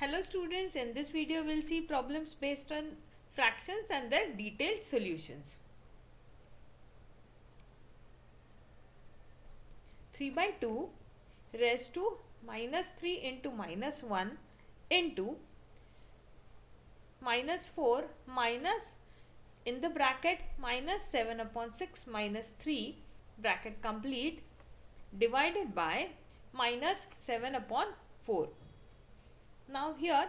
Hello students, in this video we'll see problems based on fractions and their detailed solutions. 3 by 2 raised to minus 3 into minus 1 into minus 4 minus in the bracket minus 7 upon 6 minus 3 bracket complete divided by minus 7 upon 4. Now here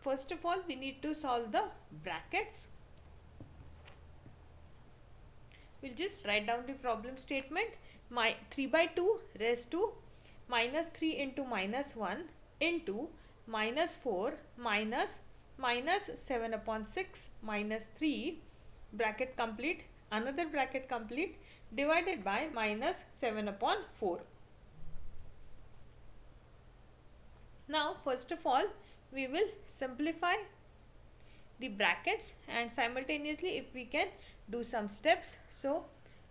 first of all we need to solve the brackets. We'll just write down the problem statement. 3 by 2 raised to minus 3 into minus 1 into minus 4 minus 7 upon 6 minus 3 bracket complete, another bracket complete divided by minus 7 upon 4. Now first of all we will simplify the brackets and simultaneously if we can do some steps. So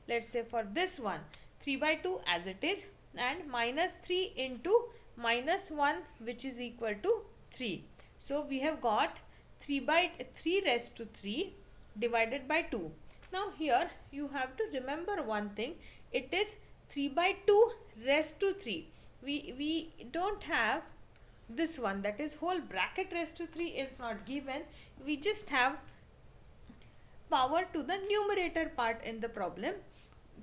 let's say for this one 3 by 2 as it is and minus 3 into minus 1 which is equal to 3. So we have got 3 by 3 raised to 3 divided by 2. Now here you have to remember one thing, it is 3 by 2 raised to 3. We don't have this one, that is whole bracket raised to 3 is not given. We just have power to the numerator part in the problem.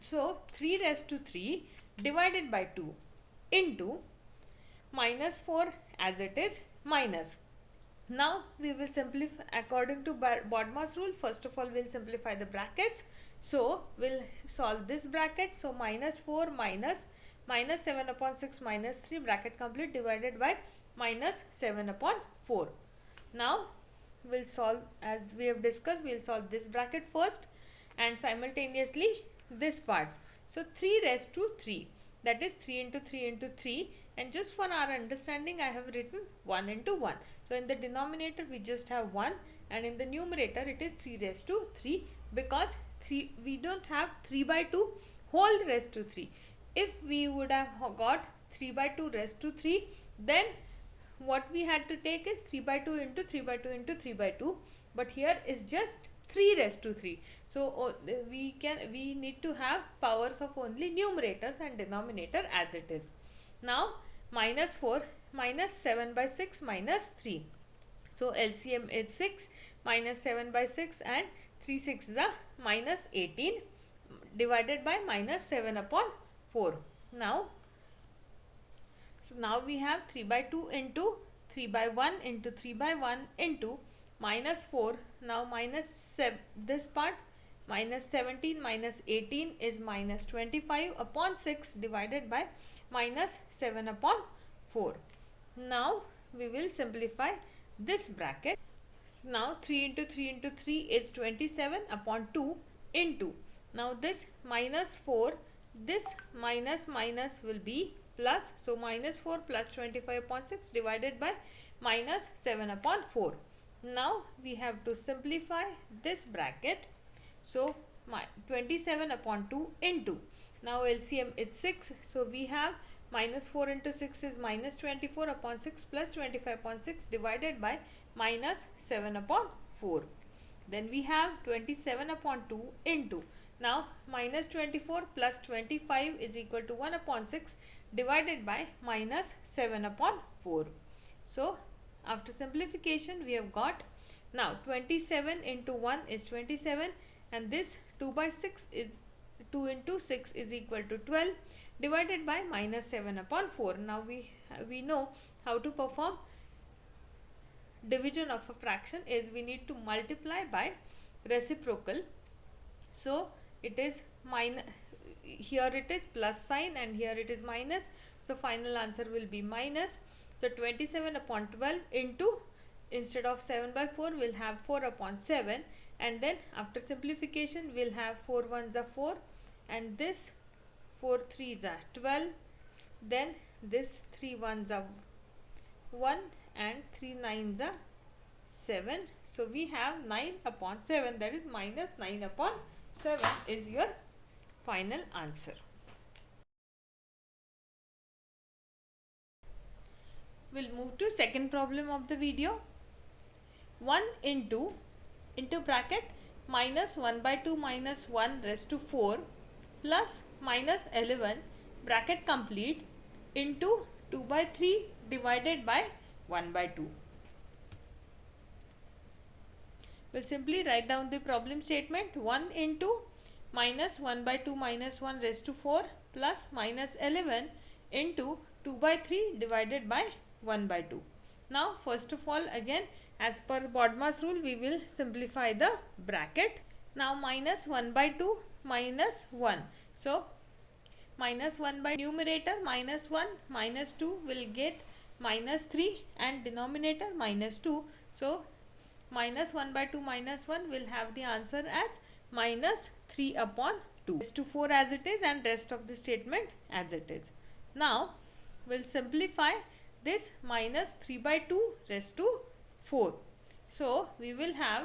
So 3 raised to 3 divided by 2 into minus 4 as it is minus. Now we will simplify according to BODMAS rule. First of all we'll simplify the brackets. So we'll solve this bracket. So minus 4 minus 7 upon 6 minus 3 bracket complete divided by minus 7 upon 4. Now we'll solve, as we have discussed, we'll solve this bracket first and simultaneously this part. So 3 raised to 3, that is 3 into 3 into 3, and just for our understanding I have written 1 into 1. So in the denominator we just have 1 and in the numerator it is 3 raised to 3 because we don't have 3 by 2 whole raised to 3. If we would have got 3 by 2 raised to 3, then what we had to take is 3 by 2 into 3 by 2 into 3 by 2, but here is just 3 raised to 3. So we need to have powers of only numerators and denominator as it is. Now minus 4 minus 7 by 6 minus 3. So LCM is 6 minus 7 by 6 and 3 6 is a minus 18 divided by minus 7 upon 4. Now we have 3 by 2 into 3 by 1 into 3 by 1 into minus 4. Now minus this part minus 17 minus 18 is minus 25 upon 6 divided by minus 7 upon 4. Now we will simplify this bracket. So now 3 into 3 into 3 is 27 upon 2 into, now this minus 4, this minus will be plus, so minus 4 plus 25 upon 6 divided by minus 7 upon 4. Now we have to simplify this bracket. So 27 upon 2 into, now LCM is 6, so we have minus 4 into 6 is minus 24 upon 6 plus 25 upon 6 divided by minus 7 upon 4. Then we have 27 upon 2 into, now minus 24 plus 25 is equal to 1 upon 6 divided by minus 7 upon 4. So after simplification we have got, now 27 into 1 is 27 and this 2 by 6 is 2 into 6 is equal to 12 divided by minus 7 upon 4. Now we know how to perform division of a fraction is we need to multiply by reciprocal. So it is minus, here it is plus sign and here it is minus, so final answer will be minus. So 27 upon 12 into, instead of 7 by 4 we'll have 4 upon 7, and then after simplification we'll have 4 ones are 4 and this 4 threes are 12, then this 3 ones are 1 and 3 nines are 7. So we have 9 upon 7, that is minus 9 upon 7 is your final answer. We'll move to second problem of the video. 1 into bracket minus 1 by 2 minus 1 raised to 4 plus minus 11 bracket complete into 2 by 3 divided by 1 by 2. We'll simply write down the problem statement. 1 into minus 1 by 2 minus 1 raised to 4 plus minus 11 into 2 by 3 divided by 1 by 2. Now first of all, again as per Bodmer's rule, we will simplify the bracket. Now minus 1 by 2 minus 1. So minus 1 by numerator minus 1 minus 2 will get minus 3 and denominator minus 2. So minus 1 by 2 minus 1 will have the answer as minus 3 upon 2. Raised to 4 as it is and rest of the statement as it is. Now we'll simplify this minus 3 by 2 raised to 4. So we will have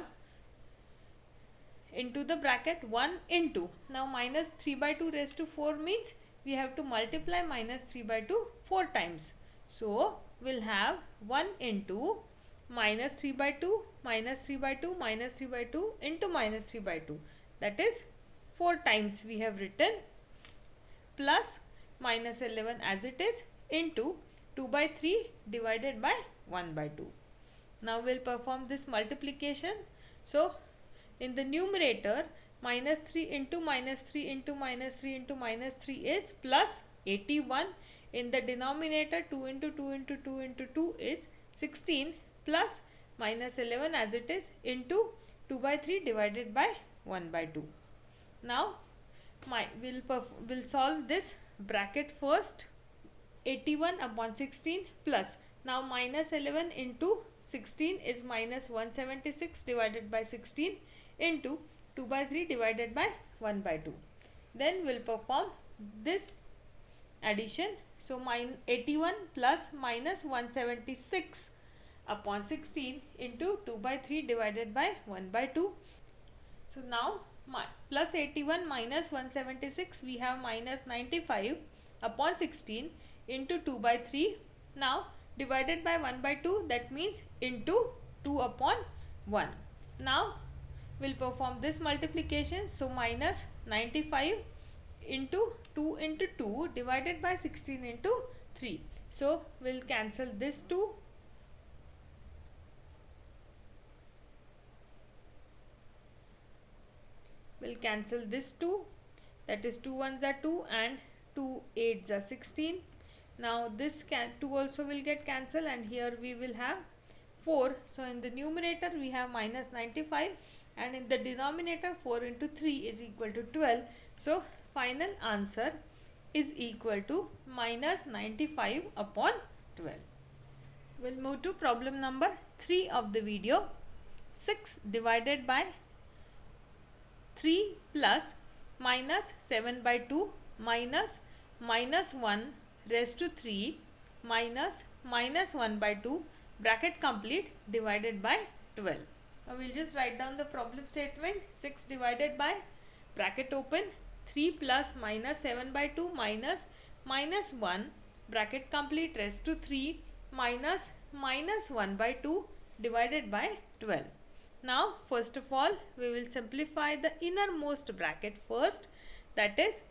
into the bracket 1 into. Now minus 3 by 2 raised to 4 means we have to multiply minus 3 by 2 4 times. So we'll have 1 into minus 3 by 2 minus 3 by 2 minus 3 by 2 into minus 3 by 2. That is 4 times we have written, plus minus 11 as it is into 2 by 3 divided by 1 by 2. Now we'll perform this multiplication. So in the numerator, minus 3 into minus 3 into minus 3 into minus 3 is plus 81. In the denominator, 2 into 2 into 2 into 2 is 16 plus minus 11 as it is into 2 by 3 divided by 1 by 2. Now we'll solve this bracket first. 81 upon 16 plus, now minus 11 into 16 is minus 176 divided by 16 into 2 by 3 divided by 1 by 2. Then we'll perform this addition. So 81 plus minus 176 upon 16 into 2 by 3 divided by 1 by 2. So now plus 81 minus 176, we have minus 95 upon 16 into 2 by 3. Now divided by 1 by 2, that means into 2 upon 1. Now we'll perform this multiplication. So minus 95 into 2 into 2 divided by 16 into 3. So we'll cancel this 2. We'll cancel this 2. That is 2 1s are 2 and 2 8s are 16. Now this 2 also will get cancelled and here we will have 4. So in the numerator we have minus 95 and in the denominator 4 into 3 is equal to 12. So final answer is equal to minus 95 upon 12. We'll move to problem number 3 of the video. 6 divided by 3 plus minus 7 by 2 minus minus 1 raised to 3 minus minus 1 by 2 bracket complete divided by 12. Now we'll just write down the problem statement. 6 divided by bracket open 3 plus minus 7 by 2 minus minus 1 bracket complete raised to 3 minus minus 1 by 2 divided by 12. Now first of all we will simplify the innermost bracket first, that is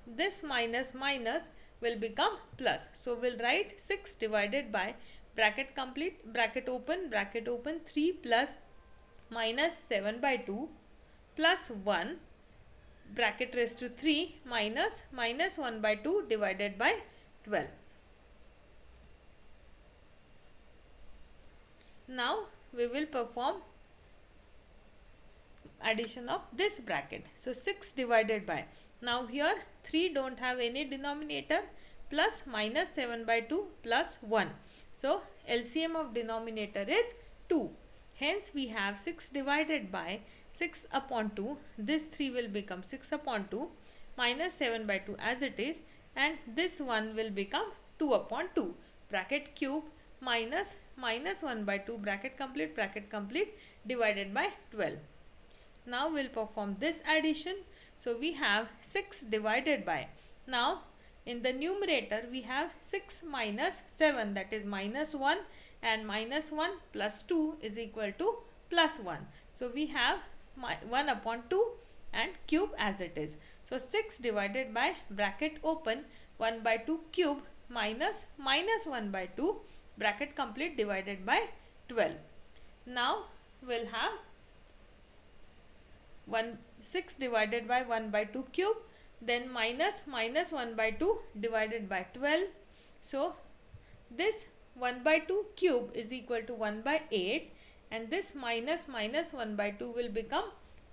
this minus minus will become plus. So we'll write 6 divided by bracket complete bracket open 3 plus minus 7 by 2 plus 1 bracket raised to 3 minus minus 1 by 2 divided by 12. Now we will perform addition of this bracket. So 6 divided by, now here 3 don't have any denominator, plus minus 7 by 2 plus 1. So LCM of denominator is 2. Hence we have 6 divided by 6 upon 2. This 3 will become 6 upon 2 minus 7 by 2 as it is, and this 1 will become 2 upon 2 bracket cube minus minus 1 by 2 bracket complete divided by 12. Now we'll perform this addition. So we have 6 divided by, now in the numerator we have 6 minus 7, that is minus 1, and minus 1 plus 2 is equal to plus 1. So we have 1 upon 2 and cube as it is. So 6 divided by bracket open 1 by 2 cube minus minus 1 by 2 bracket complete divided by 12. Now we'll have 6 divided by 1 by 2 cube, then minus 1 by 2 divided by 12. So this 1 by 2 cube is equal to 1 by 8, and this minus 1 by 2 will become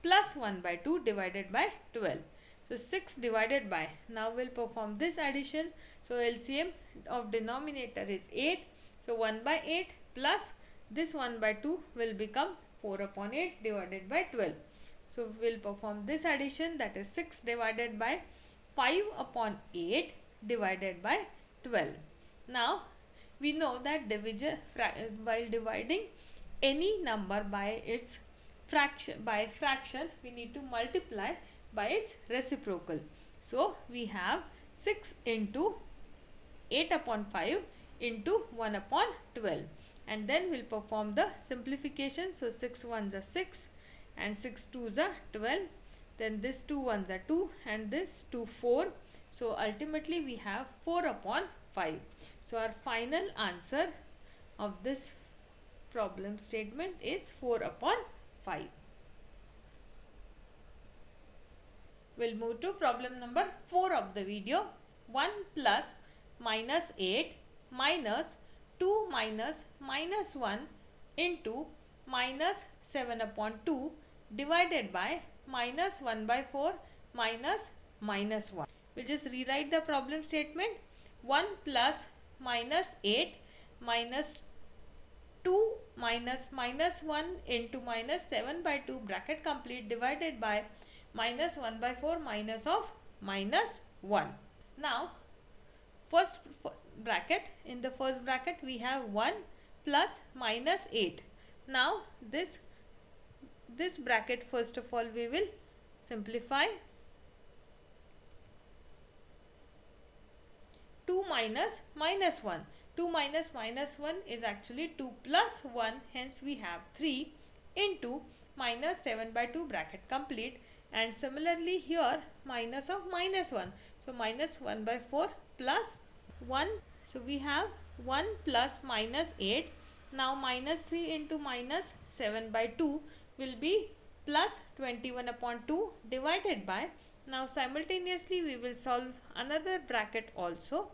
plus 1 by 2 divided by 12. So 6 divided by, now we'll perform this addition. So LCM of denominator is 8. So 1 by 8 plus this 1 by 2 will become 4 upon 8 divided by 12. So we'll perform this addition, that is 6 divided by 5 upon 8 divided by 12. Now we know that while dividing any number by its fraction, we need to multiply by its reciprocal. So we have 6 into 8 upon 5 into 1 upon 12, and then we'll perform the simplification. So 6 ones are 6 and 6 twos are 12, then this 2 ones are 2 and this 2 4. So ultimately we have 4 upon 5. So our final answer of this problem statement is 4 upon 5. We'll move to problem number 4 of the video. 1 plus minus 8 minus 2 minus minus 1 into minus 7 upon 2 divided by minus 1 by 4 minus minus 1. We'll just rewrite the problem statement. 1 plus minus 8 minus 2 minus minus 1 into minus 7 by 2 bracket complete divided by minus 1 by 4 minus of minus 1. Now first bracket, in the first bracket we have 1 plus minus 8. Now this bracket first of all we will simplify. 2 minus minus 1. 2 minus minus 1 is actually 2 plus 1, hence we have 3 into minus 7 by 2 bracket complete, and similarly here minus of minus 1. So minus 1 by 4 plus 1. So we have 1 plus minus 8. Now minus 3 into minus 7 by 2 will be plus 21 upon 2 divided by, now simultaneously we will solve another bracket also.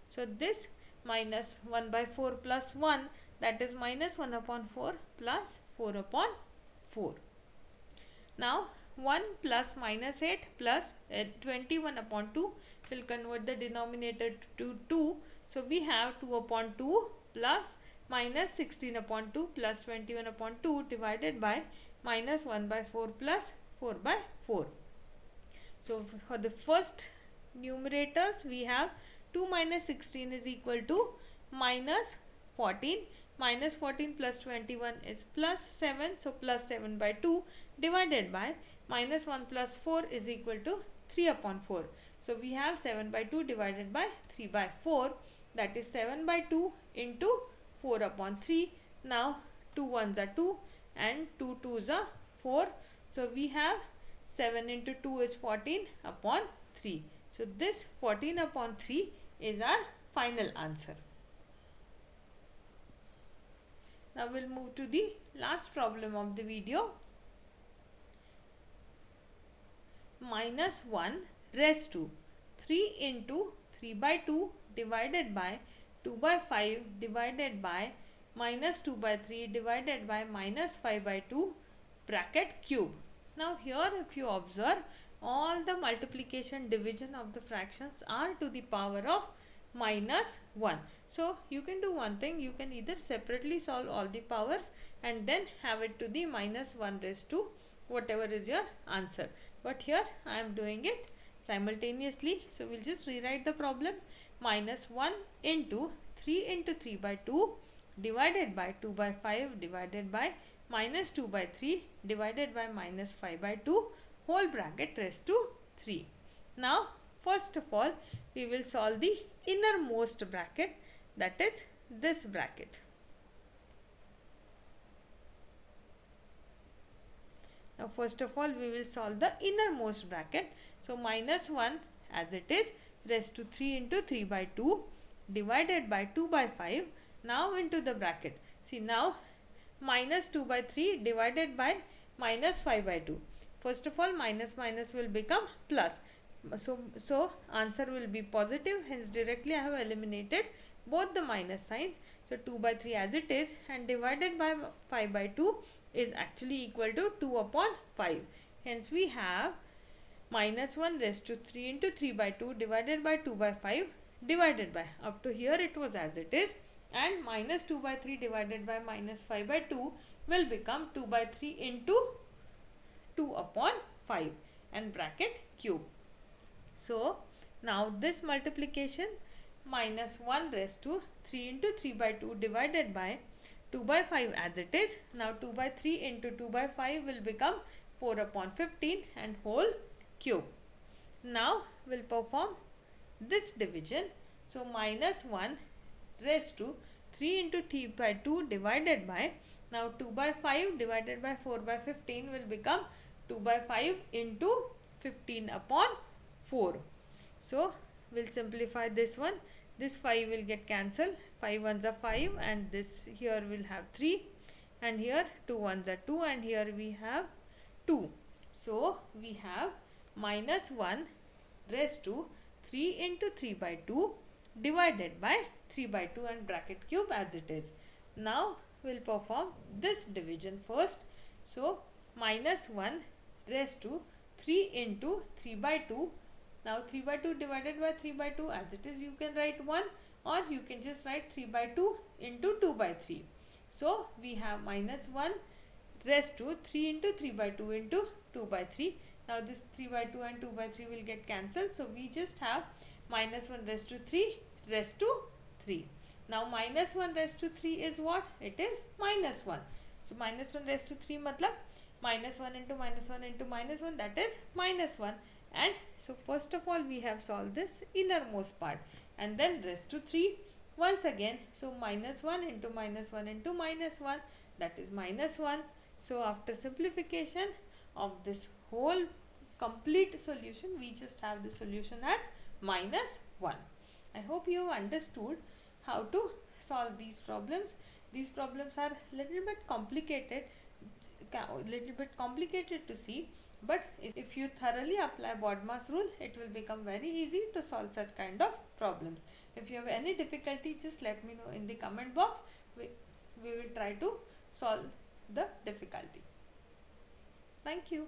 So this minus 1 by 4 plus 1, that is minus 1 upon 4 plus 4 upon 4. Now 1 plus minus 8 plus 21 upon 2 will convert the denominator to 2. So we have 2 upon 2 plus minus 16 upon 2 plus 21 upon 2 divided by minus 1 by 4 plus 4 by 4. So for the first numerators we have 2 minus 16 is equal to minus 14. Minus 14 plus 21 is plus 7. So plus 7 by 2 divided by minus 1 plus 4 is equal to 3 upon 4. So we have 7 by 2 divided by 3 by 4, that is 7 by 2 into 4 upon 3. Now 2 ones are 2 and 2 twos are 4. So we have 7 into 2 is 14 upon 3. So this 14 upon 3 is our final answer. Now we'll move to the last problem of the video. Minus 1 raised to 3 into 3 by 2 divided by 2 by 5 divided by minus 2 by 3 divided by minus 5 by 2 bracket cube. Now here if you observe, all the multiplication division of the fractions are to the power of minus 1. So you can do one thing, you can either separately solve all the powers and then have it to the minus 1 raised to whatever is your answer. But here I am doing it simultaneously. So we'll just rewrite the problem. Minus 1 into 3 by 2 divided by 2 by 5 divided by minus 2 by 3 divided by minus 5 by 2 whole bracket raised to 3. Now first of all we will solve the innermost bracket, that is this bracket. Now first of all we will solve the innermost bracket. So minus 1 as it is raised to 3 into 3 by 2 divided by 2 by 5. Now into the bracket. See, now minus 2 by 3 divided by minus 5 by 2. First of all minus minus will become plus. So answer will be positive, hence directly I have eliminated both the minus signs. So 2 by 3 as it is and divided by 5 by 2 is actually equal to 2 upon 5. Hence we have minus 1 raised to 3 into 3 by 2 divided by 2 by 5 divided by, up to here it was as it is, and minus 2 by 3 divided by minus 5 by 2 will become 2 by 3 into 2 upon 5 and bracket cube. So now this multiplication minus 1 raised to 3 into 3 by 2 divided by 2 by 5 as it is. Now 2 by 3 into 2 by 5 will become 4 upon 15 and whole cube. Now we'll perform this division. So minus 1 raised to 3 into 3 by 2 divided by, now 2 by 5 divided by 4 by 15 will become 2 by 5 into 15 upon 4. So we'll simplify this one. This 5 will get cancelled. 5 ones are 5 and this here will have 3 and here 2 ones are 2 and here we have 2. So we have minus 1 raised to 3 into 3 by 2 divided by 3 by 2 and bracket cube as it is. Now we'll perform this division first. So minus 1 raised to 3 into 3 by 2. Now 3 by 2 divided by 3 by 2 as it is, you can write 1 or you can just write 3 by 2 into 2 by 3. So we have minus 1 raised to 3 into 3 by 2 into 2 by 3. Now this 3 by 2 and 2 by 3 will get cancelled. So we just have minus 1 raised to 3 raised to 3. Now minus 1 raised to 3 is what? It is minus 1. So minus 1 raised to 3 matlab minus 1 into minus 1 into minus 1, that is minus 1. And so first of all we have solved this innermost part and then raised to 3 once again. So minus 1 into minus 1 into minus 1, that is minus 1. So after simplification of this whole complete solution, we just have the solution as minus 1. I hope you have understood how to solve these problems. These problems are little bit complicated to see, but if you thoroughly apply BODMAS rule, it will become very easy to solve such kind of problems. If you have any difficulty, just let me know in the comment box. We will try to solve the difficulty. Thank you.